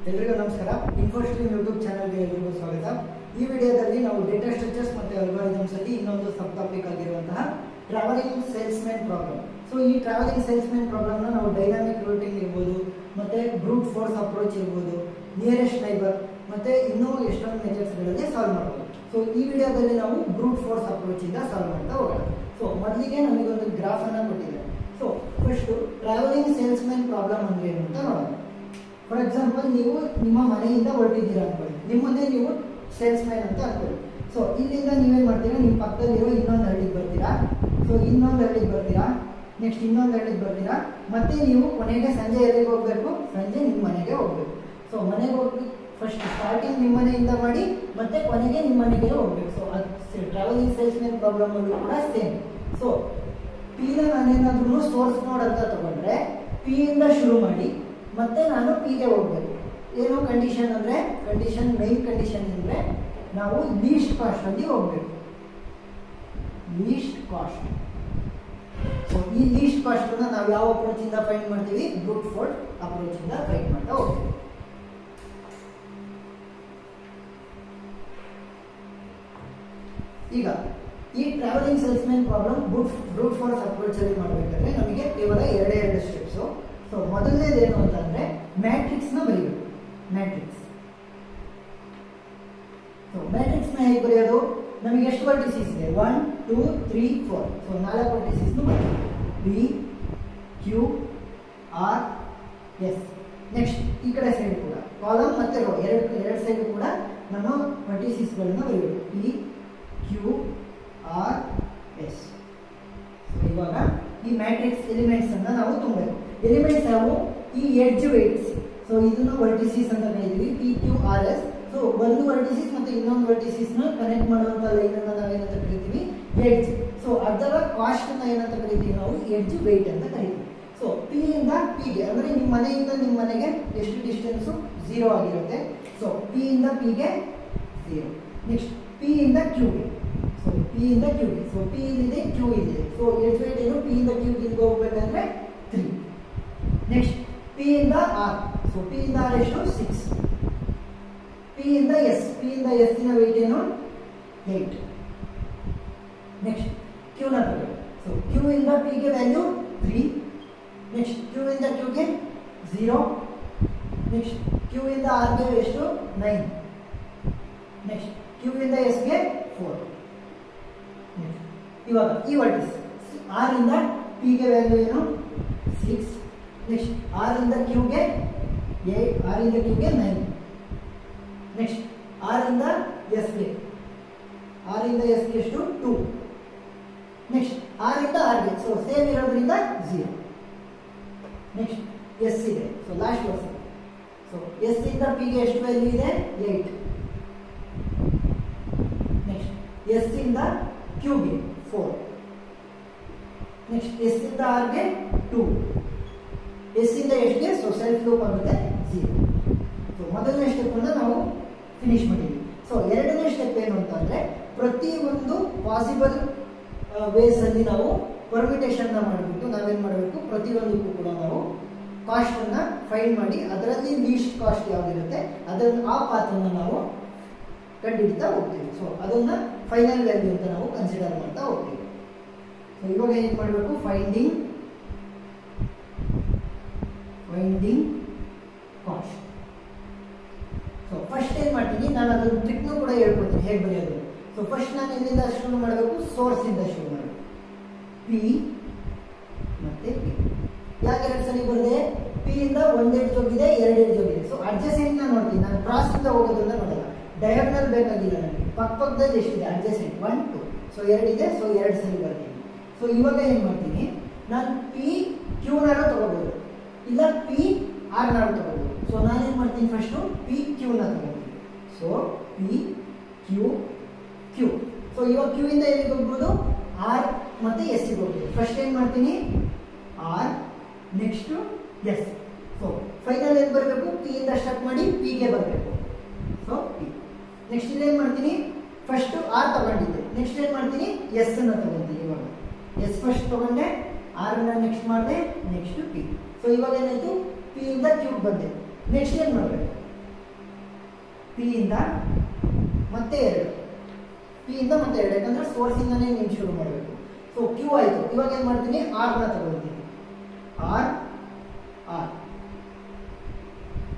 ಎಲ್ಲರಿಗೂ ನಮಸ್ಕಾರ. ಇನ್ಫೋಸ್ಟ್ರೀಮ್ ಯೂಟ್ಯೂಬ್ ಚಾನಲ್ಗೆ ಎಲ್ಲರಿಗೂ ಸ್ವಾಗತ. ಈ ವಿಡಿಯೋದಲ್ಲಿ ನಾವು ಡೇಟಾ ಸ್ಟ್ರಕ್ಚರ್ಸ್ ಮತ್ತು ಅಲ್ಗಾರಿದಮ್ಸ್ ಅಲ್ಲಿ ಇನ್ನೊಂದು ಸಬ್ ಟಾಪಿಕ್ ಆಗಿರುವಂತಹ ಟ್ರಾವೆಲಿಂಗ್ ಸೇಲ್ಸ್ಮನ್ ಪ್ರಾಬ್ಲಮ್. ಸೊ ಈ ಟ್ರಾವೆಲಿಂಗ್ ಸೇಲ್ಸ್ಮನ್ ಪ್ರಾಬ್ಲಮ್ ನ ನಾವು ಡೈನಾಮಿಕ್ ರೂಟಿಂಗ್ ಇರ್ಬೋದು, ಮತ್ತೆ ಬ್ರೂಟ್ ಫೋರ್ಸ್ ಅಪ್ರೋಚ್ ಇರ್ಬೋದು, ನಿಯರೆಸ್ಟ್ ನೈಬರ್ ಮತ್ತೆ ಇನ್ನೂ ಎಷ್ಟೊಂದು ಮೆಥಡ್ಸ್ ಗಳಲ್ಲಿ ಸಾಲ್ವ್ ಮಾಡಬಹುದು. ಸೊ ಈ ವಿಡಿಯೋದಲ್ಲಿ ನಾವು ಬ್ರೂಟ್ ಫೋರ್ಸ್ ಅಪ್ರೋಚ್ ಇಂದ ಸಾಲ್ವ್ ಮಾಡ್ತಾ ಹೋಗೋಣ. ಸೊ ಮೊದಲಿಗೆ ನಮಗೊಂದು ಗ್ರಾಫ್ ಅನ್ನ ಕೊಟ್ಟಿದ್ದಾರೆ. So first travelling salesman problem ಅಂದ್ರೆ ಏನು ಅಂತ ನೋಡೋಣ. ಫಾರ್ ಎಕ್ಸಾಂಪಲ್, ನೀವು ನಿಮ್ಮ ಮನೆಯಿಂದ ಹೊರಟಿದ್ದೀರಾ ಅನ್ಕೊಳ್ಳಿ, ನಿಮ್ಮನ್ನೇ ನೀವು ಸೇಲ್ಸ್ಮನ್ ಅಂತ ಅನ್ಕೊಳ್ಳಿ. ಸೊ ಇಲ್ಲಿಂದ ನೀವೇನ್ ಮಾಡ್ತೀರಾ, ನಿಮ್ಮ ಪಕ್ಕದಲ್ಲಿರೋ ಇನ್ನೊಂದು ಹಳ್ಳಿಗೆ ಬರ್ತೀರಾ. ಸೊ ಇನ್ನೊಂದು ಹಳ್ಳಿಗೆ ಬರ್ತೀರಾ, ನೆಕ್ಸ್ಟ್ ಇನ್ನೊಂದು ಹಳ್ಳಿಗೆ ಬರ್ತೀರಾ, ಮತ್ತೆ ನೀವು ಕೊನೆಗೆ ಸಂಜೆ ಎಲ್ಲಿಗೆ ಹೋಗ್ಬೇಕು, ಸಂಜೆ ನಿಮ್ಮ ಮನೆಗೆ ಹೋಗ್ಬೇಕು. ಸೊ ಮನೆಗೆ ಹೋಗಿ ಫಸ್ಟ್ ಸ್ಟಾರ್ಟಿಂಗ್ ನಿಮ್ಮ ಮನೆಯಿಂದ ಮಾಡಿ ಮತ್ತೆ ಕೊನೆಗೆ ನಿಮ್ಮ ಮನೆಗೆ ಹೋಗ್ಬೇಕು. ಸೊ ಅದು ಟ್ರಾವೆಲಿಂಗ್ ಸೇಲ್ಸ್ಮನ್ ಪ್ರಾಬ್ಲಮ್ ಅಲ್ಲೂ ಕೂಡ ಸೇಮ್. ಸೊ ಪಿ ನ ನಾನೇನಾದ್ರೂ ಸೋರ್ಸ್ ನೋಡ್ ಅಂತ ತಗೊಂಡ್ರೆ ಪಿ ಇಂದ ಶುರು ಮಾಡಿ ಮತ್ತೆ ನಾನು ಪಿಗೆ ಹೋಗ್ಬೇಕು. ಏನು ಕಂಡೀಷನ್ ಅಂದ್ರೆ, ಮೈನ್ ಕಂಡೀಷನ್ ಅಂದ್ರೆ ನಾವು ಲೀಸ್ಟ್ ಕಾಸ್ಟ್ ಅಲ್ಲಿ ಹೋಗ್ಬೇಕು. List cost. ಸೊ ಈ ಲೀಸ್ಟ್ ಕಾಸ್ಟ್ ಅನ್ನ ನಾವು ಯಾವ ಅಪ್ರೋಚ್ ಇಂದ ಫೈಂಡ್ ಮಾಡ್ತೀವಿ, ಬ್ರೂಟ್ ಫೋರ್ಸ್ ಅಪ್ರೋಚ್ ಇಂದ ಫೈಂಡ್ ಮಾಡ್ತಾ ಹೋಗ್ತೀವಿ. ಈಗ ಈ travelling salesman problem ಬ್ರೂಟ್ force approach ಅಲ್ಲಿ ಮಾಡಬೇಕಾದ್ರೆ ನಮಗೆ ಕೇವಲ ಎರಡು ಸ್ಟೆಪ್ಸ್. ಸೊ ಮೊದಲನೇದು ಏನು ಅಂತಂದ್ರೆ ಮ್ಯಾಟ್ರಿಕ್ಸ್ ನ ಬರೀಬೇಕು. ಮ್ಯಾಟ್ರಿಕ್ಸ್. ಸೊ ಮ್ಯಾಟ್ರಿಕ್ಸ್ ನ ಹೇಗೆ ಬರೆಯೋದು, ನಮಗೆ ಎಷ್ಟು ವರ್ಟಿಸಸ್ ಇದೆ, 1 2 3 4. ಸೊ 4 ವರ್ಟಿಸಸ್ ಬರೀಬೇಕು. P Q R S. Next ಈ ಕಡೆ ಸೈಡ್ ಕೂಡ ಕಾಲಮ್ ಮತ್ತೆ ರೋ ಎರಡು ಸೈಡ್ ಕೂಡ ನಮ್ಮ ವರ್ಟಿಸಸ್ ಗಳನ್ನ ಬರೀಬೇಕು. P Q R S. ಇವಾಗ ಈ ಮ್ಯಾಟ್ರಿಕ್ಸ್ ಎಲಿಮೆಂಟ್ಸ್ ಅನ್ನ ನಾವು ತುಂಬಬೇಕು. ಎಲಿಮೆಂಟ್ಸ್ ನಾವು ಈ ಎಡ್ಜ್ ವೇಟ್ಸ್. ಸೊ ಇದನ್ನು ವರ್ಟಿಸಿಸ್ ಅಂತ ಕರೀತೀವಿ, P Q R S. So ಒಂದು ವರ್ಟಿಸಿಸ್ ಮತ್ತೆ ಇನ್ನೊಂದು ವರ್ಟಿಸಿಸ್ ನ ಕನೆಕ್ಟ್ ಮಾಡುವಂತ ಲೈನ್ ಅನ್ನ ನಾವೇನಂತ ಕರಿತೀವಿ, ಎಡ್ಜ್. ಸೊ ಅದರ ಕಾಸ್ಟ್ ನ ಏನಂತ ಕರಿತೀವಿ ನಾವು, ಎಡ್ಜ್ ವೇಟ್ ಅಂತ ಕರಿತೀವಿ. ಸೊ ಪಿ ಇಂದ ಪಿಗೆ ಅಂದ್ರೆ ನಿಮ್ಮ ಮನೆಯಿಂದ ನಿಮ್ಮ ಮನೆಗೆ ಎಷ್ಟು ಡಿಸ್ಟೆನ್ಸ್ 0 ಆಗಿರುತ್ತೆ. ಸೊ ಪಿ ಇಂದ ಪಿಗೆ 0. ನೆಕ್ಸ್ಟ್ ಪಿ ಇಂದ ಕ್ಯೂಗೆ. ಸೊ ಪಿ ಇಂದ ಕ್ಯೂಗೆ. ಸೊ ಪಿ ಇಲ್ಲಿದೆ, ಕ್ಯೂ ಇದೆ. ಸೊ ಎಡ್ಜ್ ವೇಟ್ ಏನು, ಪಿ ಇಂದ ಕ್ಯೂ ಗೆ ಹೋಗ್ಬೇಕಂದ್ರೆ 3. ನೆಕ್ಸ್ಟ್ ಪಿ ಇಂದ ಆರ್. ಸೊ ಪಿ ಇಂದ ಆರ್ ಎಷ್ಟು, 6. ಪಿ ಇಂದ ಎಸ್. ಪಿ ಇಂದ ಎಸ್ ನ ವೇಟ್ ಏನು, 8. ನೆಕ್ಸ್ಟ್ ಕ್ಯೂ ನ ತಗೊಳ್ಳಿ. ಸೊ ಕ್ಯೂ ಇಂದ ಪಿ ಗೆ ವ್ಯಾಲ್ಯೂ 3. ನೆಕ್ಸ್ಟ್ ಕ್ಯೂ ಇಂದ ಕ್ಯೂ ಗೆ 0. ನೆಕ್ಸ್ಟ್ ಕ್ಯೂ ಇಂದ ಆರ್ ಗೆ ಎಷ್ಟು, 9. ನೆಕ್ಸ್ಟ್ ಕ್ಯೂ ಇಂದ ಎಸ್ ಗೆ 4. ಇವಾಗ ಈ ವರ್ಟಿಸ್ ಆರ್ ಇಂದ ಪಿ ಗೆ ವ್ಯಾಲ್ಯೂ ಏನು, 6. ನೆಕ್ಸ್ಟ್ ಆರ್ ಇಂದ ಕ್ಯೂ ಗೆ 8. ಆರ್ ಇಂದ ಕ್ಯೂ ಗೆ 9. ನೆಕ್ಸ್ಟ್ ಆರ್ ಇಂದ ಎಸ್ ಗೆ, ಆರ್ ಇಂದ ಎಸ್ ಗೆ ಎಷ್ಟು, 2. ನೆಕ್ಸ್ಟ್ ಆರ್ ಇಂದ ಆರ್ ಗೆ, ಸೊ ಸೇಮ್ ಇರೋದ್ರಿಂದ 0. ನೆಕ್ಸ್ಟ್ ಎಸ್ ಇದೆ. ಸೊ ಲಾಸ್ಟ್ ವರ್ಷ. ಸೊ ಎಸ್ ಇಂದ ಪಿ ಗೆ ಎಷ್ಟು ವ್ಯಾಲ್ಯೂ ಇದೆ, 8. ನೆಕ್ಸ್ಟ್ ಎಸ್ ಇಂದ ಕ್ಯೂ ಗೆ 4. ನೆಕ್ಸ್ಟ್ ಎಸ್ ಇಂದ ಆರ್ ಗೆ 2. ಎಸ್ ಇಂದ ಎಸ್ ಗೆ, ಸೊ ಸೆಲ್ಫ್ ಲೂಪ್ ಆಗುತ್ತೆ 0. ಸೊ ಮೊದಲನೇ ಸ್ಟೆಪ್ ಅನ್ನು ನಾವು ಫಿನಿಶ್ ಮಾಡಿದ್ವಿ. ಸೊ ಎರಡನೇ ಸ್ಟೆಪ್ ಏನು ಅಂತಂದ್ರೆ, ಪ್ರತಿ ಒಂದು ಪಾಸಿಬಲ್ ವೇಸ್ ಅಲ್ಲಿ ನಾವು ಪರ್ಮಿಟೇಷನ್ ಮಾಡಿಬಿಟ್ಟು ನಾವೇನ್ ಮಾಡಬೇಕು, ಪ್ರತಿಯೊಂದಕ್ಕೂ ಕೂಡ ನಾವು ಕಾಸ್ಟ್ ಅನ್ನ ಫೈಂಡ್ ಮಾಡಿ ಅದರಲ್ಲಿ ಲೀಸ್ಟ್ ಕಾಸ್ಟ್ ಯಾವ್ದಿರುತ್ತೆ ಅದನ್ನ ಆ ಪಾತ್ರನ ನಾವು ಕಂಡುಹಿಡಿತಾ ಹೋಗ್ತೀವಿ. ಸೊ ಅದನ್ನ ಫೈನಲ್ ವ್ಯಾಲ್ಯೂ ಅಂತ ನಾವು ಕನ್ಸಿಡರ್ ಮಾಡ್ತಾ ಹೋಗ್ತೀವಿ. ಸೊ ಇವಾಗ ಏನ್ ಮಾಡಬೇಕು, ಫೈಂಡಿಂಗ್ ಕಾಸ್ಟ್. ಸೊ ಫಸ್ಟ್ ಏನ್ ಮಾಡ್ತೀನಿ, ನಾನು ಅದನ್ನ ಟ್ರಿಕ್ನು ಕೂಡ ಹೇಳ್ಕೊಡ್ತೀನಿ ಹೇಗೆ ಬರೆಯೋದು. ಸೊ ಫಸ್ಟ್ ನಾನು ಎಲ್ಲಿಂದ ಶುರು ಮಾಡಬೇಕು, ಸೋರ್ಸ್ ಇಂದ ಶುರು ಮಾಡಬೇಕು. ಪಿ ಮತ್ತೆ ಪಿ. ಯಾಕೆ ಎರಡು ಸಲ ಬರದೆ, ಪಿ ಇಂದ ಒಂದು ಎಡ್ಜ್ ಹೋಗಿದೆ, 2 ಎಡ್ಜ್ ಹೋಗಿದೆ. ಸೊ ಅಡ್ಜಸೆಂಟ್ ನ ನೋಡ್ತೀನಿ ನಾನು, ಕ್ರಾಸ್ ಇಂದ ಹೋಗೋದನ್ನ ನೋಡಲ್ಲ. ಡಯಾಗ್ನಲ್ ಬೇಕಾಗಿಲ್ಲ ನನಗೆ, ಪಕ್ಕದಲ್ಲಿ ಎಷ್ಟಿದೆ ಅಡ್ಜಸೆಂಟ್, 1 2. ಸೊ 2 ಇದೆ. ಸೊ 2 ಸಲ ಬರ್ತೀನಿ. ಸೊ ಇವಾಗ ಏನ್ ಮಾಡ್ತೀನಿ, ನಾನು ಪಿ ಕ್ಯೂ ನಾರು ತಗೋಬಹುದು, ಇಲ್ಲ ಪಿ ಆರ್ ನಾರು ತಗೋಬಹುದು. ಸೊ ನಾನೇನ್ ಮಾಡ್ತೀನಿ, ಫಸ್ಟ್ ಪಿ ಕ್ಯೂ ನ ತಗೋತೀನಿ. So P Q Q. So ಇವಾಗ ಕ್ಯೂ ಇಂದ ಎಲ್ಲಿಗೆ ಹೋಗ್ಬೋದು, ಆರ್ ಮತ್ತೆ ಎಸ್ ಗೆ ಹೋಗ್ಬೋದು. ಫಸ್ಟ್ ಏನ್ ಮಾಡ್ತೀನಿ, R, next S. So final ಏನ್ ಬರಬೇಕು, ಪಿ ಇಂದ ಸ್ಟಾರ್ಟ್ ಮಾಡಿ ಪಿ ಗೆ ಬರಬೇಕು. So P. ನೆಕ್ಸ್ಟ್ ಇಲ್ಲೇನ್ ಮಾಡ್ತೀನಿ, ಫಸ್ಟ್ ಆರ್ ತಗೊಂಡಿದ್ದೆ, ನೆಕ್ಸ್ಟ್ ಏನ್ ಮಾಡ್ತೀನಿ, ಎಸ್ ಅನ್ನ ತಗೊಂತೀನಿ. ಇವಾಗ ಎಸ್ ಫಸ್ಟ್ ತಗೊಂಡೆ, ಆರ್ ಅನ್ನ ನೆಕ್ಸ್ಟ್ ಮಾಡಿದೆ, ನೆಕ್ಸ್ಟ್ ಪಿ. ಸೊ ಇವಾಗ ಏನಾಯ್ತು, ಪಿ ಇಂದ ಕ್ಯೂ ಬಂದೆ. ನೆಕ್ಸ್ಟ್ ಏನ್ ಮಾಡಬೇಕು, ಪಿ ಇಂದ ಮತ್ತೆ 2, ಪಿ ಇಂದ ಮತ್ತೆ 2, ಯಾಕಂದ್ರೆ ಸೋರ್ಸ್ ಇಂದಾನೇ ನೀವು ಶುರು ಮಾಡಬೇಕು. ಸೊ ಕ್ಯೂ ಆಯಿತು. ಇವಾಗ ಏನು ಮಾಡ್ತೀನಿ, ಆರ್ ನ ತಗೊಳ್ತೀನಿ, ಆರ್ ಆರ್.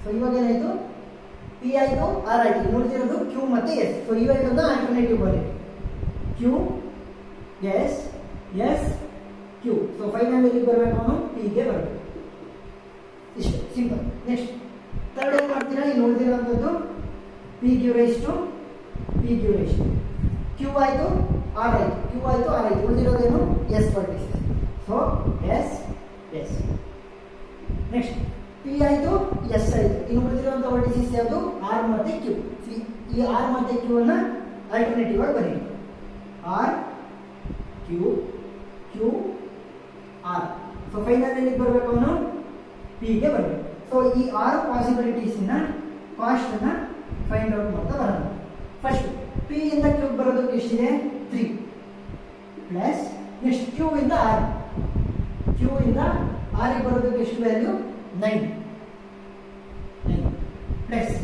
ಸೊ ಇವಾಗ ಏನಾಯಿತು, ಪಿ ಆಯಿತು, ಆರ್ ಆಯಿತು. ನೋಡ್ತಿರೋದು ಕ್ಯೂ ಮತ್ತೆ ಎಸ್. ಸೊ ಇವೆರಡನ್ನ ಆಲ್ಟರ್ನೇಟಿವ್ ಬರೀ, Q S S Q. So final ಎಲ್ಲಿ ಬರಬೇಕು, ಅವನು ಪಿಗೆ ಬರಬೇಕು. ಇಷ್ಟು ಸಿಂಪಲ್. ನೆಕ್ಸ್ಟ್ ಥರ್ಡ್ ಏನು ಮಾಡ್ತೀರಾ, ಇಲ್ಲಿ ನೋಡ್ತಿರೋಂಥದ್ದು P Q rise to P Q rise to Q ಆಯಿತು, ಆರ್ ಆಯಿತು, ಕ್ಯೂ ಆಯಿತು, ಆರ್ ಆಯಿತು. ಉಳಿದಿರೋದೇನು, S vertices. So S S. Next P ಆಯಿತು, ಎಸ್ ಆಯಿತು. ಇನ್ನು ಉಳಿದಿರುವಂಥ ವರ್ಟಿಸಸ್ ಯಾವುದು, ಆರ್ ಮತ್ತು ಕ್ಯೂ. ಈ ಆರ್ ಮತ್ತು ಕ್ಯೂ ಅನ್ನ ಆಲ್ಟರ್ನೇಟಿವ್ ಆಗಿ ಬರೀ, R Q Q R. So final ಎಲ್ಲಿಗೆ ಬರಬೇಕು, ಅವನು ಪಿಗೆ ಬರಬೇಕು. ಸೊ ಈ 6 ಪಾಸಿಬಿಲಿಟೀಸಿನ ಕಾಸ್ಟನ್ನು ಫೈಂಡ್ ಔಟ್ ಮಾಡ್ತಾ ಬರೋಣ. ಫಸ್ಟ್ ಪಿ ಇಂದ ಕ್ಯೂ ಬರೋದಕ್ಕೆ ಎಷ್ಟಿದೆ, 3 ಪ್ಲಸ್ ನೆಕ್ಸ್ಟ್ ಕ್ಯೂ ಇಂದ ಆರ್, ಕ್ಯೂ ಇಂದ ಆರಿಗೆ ಬರೋದಕ್ಕೆ ಎಷ್ಟು ವ್ಯಾಲ್ಯೂ, 9 ಪ್ಲಸ್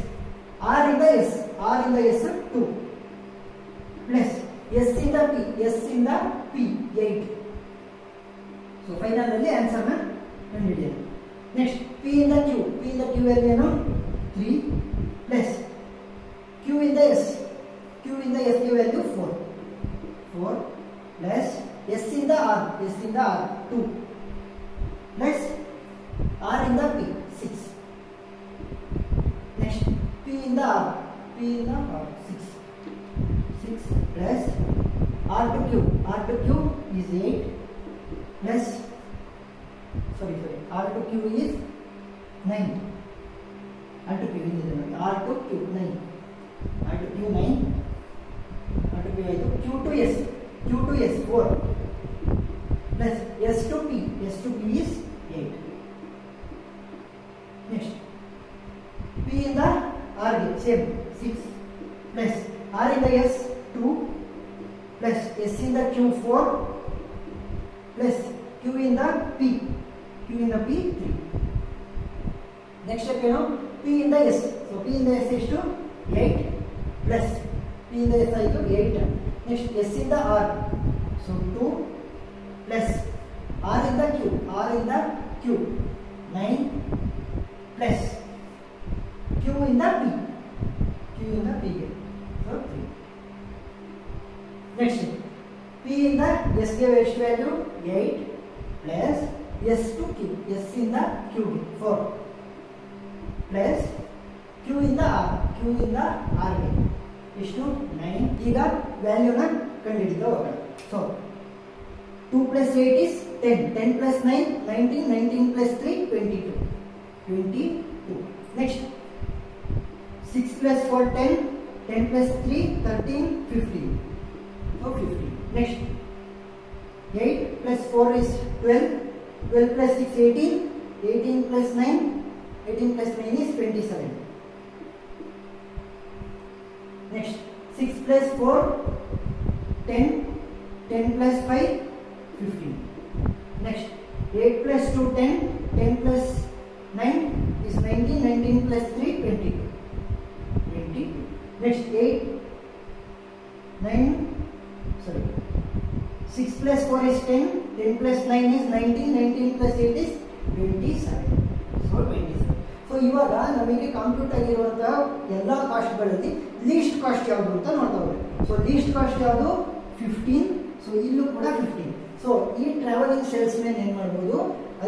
ಆರ್ ಇಂದ ಎಸ್, ಆರ್ ಇಂದ ಎಸ್ 2 ಪ್ಲಸ್ ಎಸ್ ಇಂದ ಪಿ, ಎಸ್ ಇಂದ ಪಿ 8. ಸೊ ಫೈನಲ್ ಅಲ್ಲಿ ಆನ್ಸರ್ನ ಕಂಡುಹಿಡಿಯೋಣ. ನೆಕ್ಸ್ಟ್ ಪಿ ಇಂದ ಕ್ಯೂ, ಪಿ ಇಂದ ಕ್ಯೂ ವ್ಯಾಲ್ಯೂ ಏನು, 3 ಪ್ಲಸ್ ಕ್ಯೂ ಇಂದ ಎಸ್, ಕ್ಯೂ ಇಂದ ಎಸ್ ಗೆ ವ್ಯಾಲ್ಯೂ 4 ಪ್ಲಸ್ ಎಸ್ ಇಂದ ಆರ್, ಎಸ್ ಇಂದ ಆರ್ 2 ಪ್ಲಸ್ ಆರ್ ಇಂದ ಪಿ 6. ನೆಕ್ಸ್ಟ್ ಪಿ ಇಂದ ಆರ್, ಪಿ ಇಂದ R 6 plus R to Q, R to Q is 8 plus sorry r to q is 9, r to q is 9, r to q 9, r to q 9, r to q ಆಯಿತು. q to s, q to s 4 plus s to p, s to p is 8. next p ಇಂದ r ಗೆ same 6 plus r ಇಂದ s 2 plus s ಇಂದ q 4 plus q ಇಂದ p, q ಇಂದ p 3. Next step ಏನು, p ಇಂದ s. So p ಇಂದ s ಎಷ್ಟು, 8 ಪ್ಲಸ್ p ಇಂದ s ಆಯಿತು 8. ನೆಕ್ಸ್ಟ್ s ಇಂದ r, ಸೊ 2 ಪ್ಲಸ್ r ಇಂದ q, r ಇಂದ q 9 ಪ್ಲಸ್ q ಇಂದ p, q ಇಂದ p ಗೆ ಸೊ 3. ನೆಕ್ಸ್ಟ್ p ಇಂದ s ಗೆ ಎಷ್ಟು value, 8 plus s to q, s ಇಂದ q ಗೆ 4 ಪ್ಲಸ್ q ಇಂದ r, q ಇಂದ r ಗೆ ಎಷ್ಟು 9. ಈಗ ವ್ಯಾಲ್ಯೂನ ಕಂಡುಹಿಡಿತಾ ಹೋಗೋಣ. So 2 plus 8 is 10, 10 plus 9 19, 19 plus 3 22. Next 6 plus 4 10, 10 plus 3 13 15. So 15. Next 8 plus 4 is 12, 12 plus 6 18, 18 plus 9, 18 plus 9 is 27. Next 6 plus 4 10, 10 plus 5 15. Next 8 plus 2 10, 10 plus 9 is 19, 19 plus 3 22. Next 6 plus 4 is 10, 10 plus 9 is 19, 19 plus 8 is 27. So 27. So ಇವಾಗ ನಮಗೆ compute ಆಗಿರುವಂತಹ ಎಲ್ಲ ಕಾಸ್ಟ್ಗಳಲ್ಲಿ list cost ಯಾವುದು ಅಂತ ನೋಡ್ತಾ ಹೋಗ್ಬೇಕು. So list cost ಯಾವುದು 15. So ಇಲ್ಲೂ ಕೂಡ 15. ಸೊ ಈ ಟ್ರಾವೆಲಿಂಗ್ ಸೇಲ್ಸ್ ಮ್ಯಾನ್ ಏನು ಮಾಡ್ಬೋದು,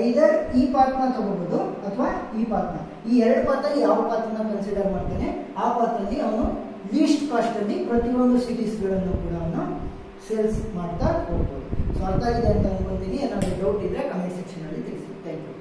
ಐದರ್ ಈ ಪಾತ್ನ ತಗೋಬಹುದು ಅಥವಾ ಈ ಪಾತ್ನ. ಈ ಎರಡು ಪಾತ್ರಲ್ಲಿ ಯಾವ ಪಾತ್ರನ ಕನ್ಸಿಡರ್ ಮಾಡ್ತಾನೆ ಆ ಪಾತ್ರಲ್ಲಿ ಅವನು ಲೀಸ್ಟ್ ಕಾಸ್ಟ್ ಅಲ್ಲಿ ಪ್ರತಿಯೊಂದು ಸಿಟೀಸ್ಗಳನ್ನು ಕೂಡ ಅವನು ಸೇಲ್ಸ್ ಮಾಡ್ತಾ ಹೋಗ್ಬೋದು. ಸೊ ಅರ್ಥ ಆಗಿದೆ ಅಂತ ಅನ್ಕೊಂತೀನಿ. ಏನಾದರೂ ಡೌಟ್ ಇದ್ರೆ ಕಮೆಂಟ್ ಸೆಕ್ಷನ್ ಅಲ್ಲಿ ತಿಳಿಸಿ. Thank you.